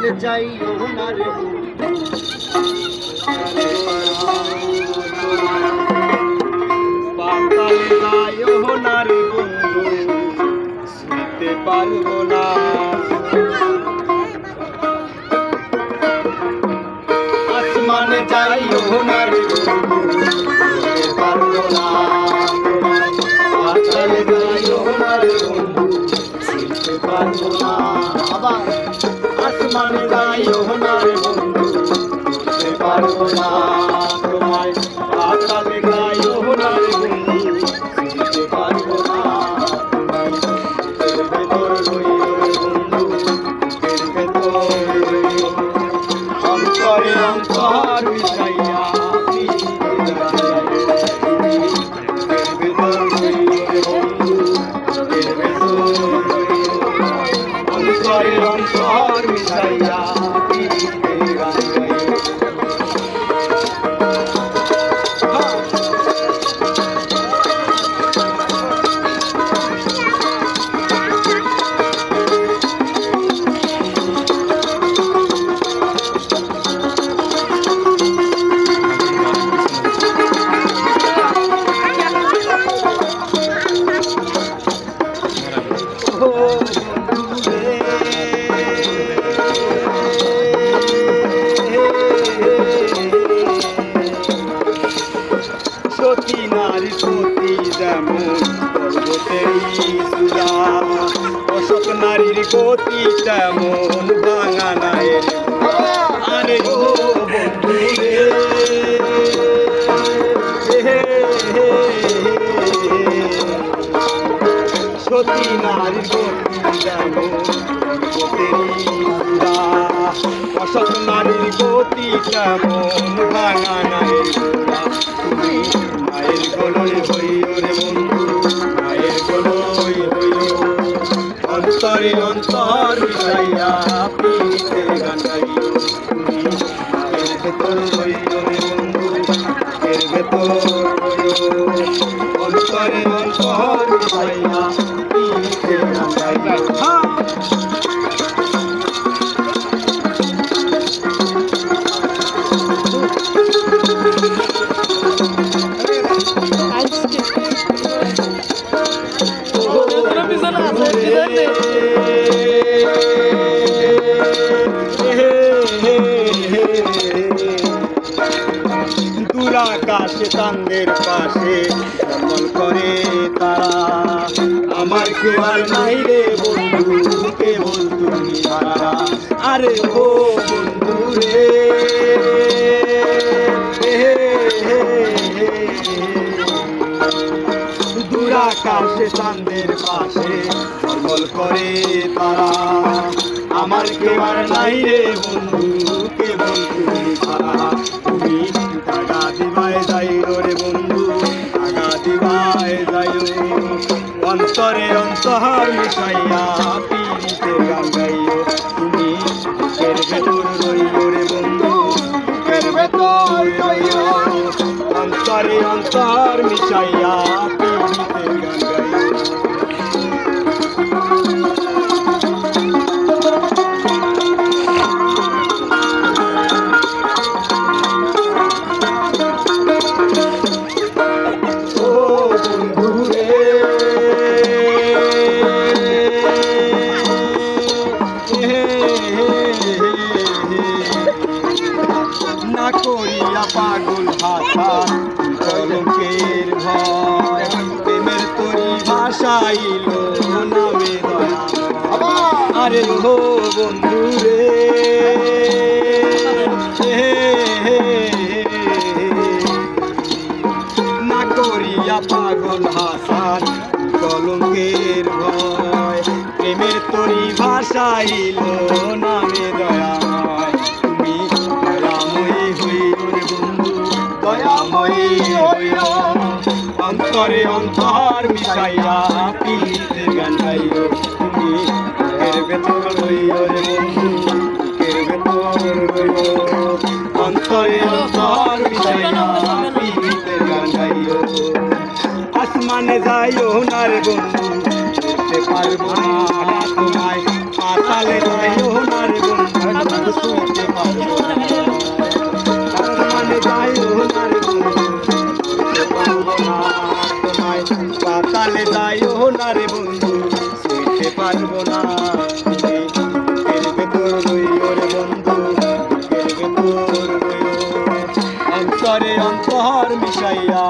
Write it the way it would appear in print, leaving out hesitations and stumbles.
আসমানে যাইও না রে পাতালে যাইও না রে বন্ধু শুনতে পারবো না আসমানে যাইও না রে বন্ধু শুনতে পারবো না পাতালে যাইও না রে বন্ধু শুনতে পারবো না আবার আসমানে যাইও না রে বন্ধু শুনতে পারবো না তোমায় পাতালে যাইও না রে বন্ধু শুনতে পারবো না ভেতর রইও রে বন্ধু ভেতর রইও অন্তরে অন্তর মিশাইয়া ভেতর রইও রে বন্ধু অন্তরে অন্তর মিশাইয়া সতী নারী সতী যেমন পর্বতেরই চূড়া অসৎ নারীর গতি তেমন ভাঙা নায়ের আরে ও বন্ধু রে সতী নারীর গতি যেমন পর্বতেরই চূড়া অসৎ নারীর গতি তেমন ভাঙা নায়ের তুমি মায়ের গলয় হইও রে বন্ধু মায়ের গলয় হইও অন্তরে অন্তর মিশাইয়া পিতে গান গাইও তুমি মায়ের ভেতর হইও রে বন্ধু মায়ের ভেতর হইও অন্তরে অন্তর মিশাইয়া পিতে গান গাইও দূরাকাশে চাঁদের পাশে জন্মল করে তারা আমার কেউ আর নাই রে বন্ধু কেবল তুমি ছাড়া আরে ও বন্ধু রে দূরাকাশে চাঁদের পাশে জন্মল করে তারা আমার কেউ আর নাই রে বন্ধু কেবল তুমি ছাড়া তুমি টাকা দিবায় যাইও রে বন্ধু টাকা দিবায় যাইও অন্তরে অন্তর মিশাইয়া পিতে গান গাইও তুমি বুকের ভেতর রইও রে বন্ধু বুকের ভেতর রইও অন্তরে অন্তর মিশাইয়া পিতে গান গাইও না করিয়া পাগল ভাষা কলঙ্কের ভয় প্রেমের তরি ভাষাইল নামে দয়া আরে হো বন্ধু রে না করিয়া পাগল হাসান কলঙ্কের ভয় প্রেমের তরি ভাষাইল নামে দয়া তুমি দয়াময়ী হইও রে বন্ধু দয়াময়ী হইও অন্তরে অন্তর মিশাইয়া পিতে গান গাইও তুমি বুকের ভেতর হইও রে বন্ধু বুকের ভেতর হইও অন্তরে অন্তর মিশাইয়া পিতে গান গাইও আসমানে যাইও না রে বন্ধু দেখতে পারবো না তোমায় পাতালে যাইও না রে বন্ধু পারবো না বুকের ভেতর রইও রে বন্ধু বুকের ভেতর রইও অন্তরে অন্তর মিশাইয়া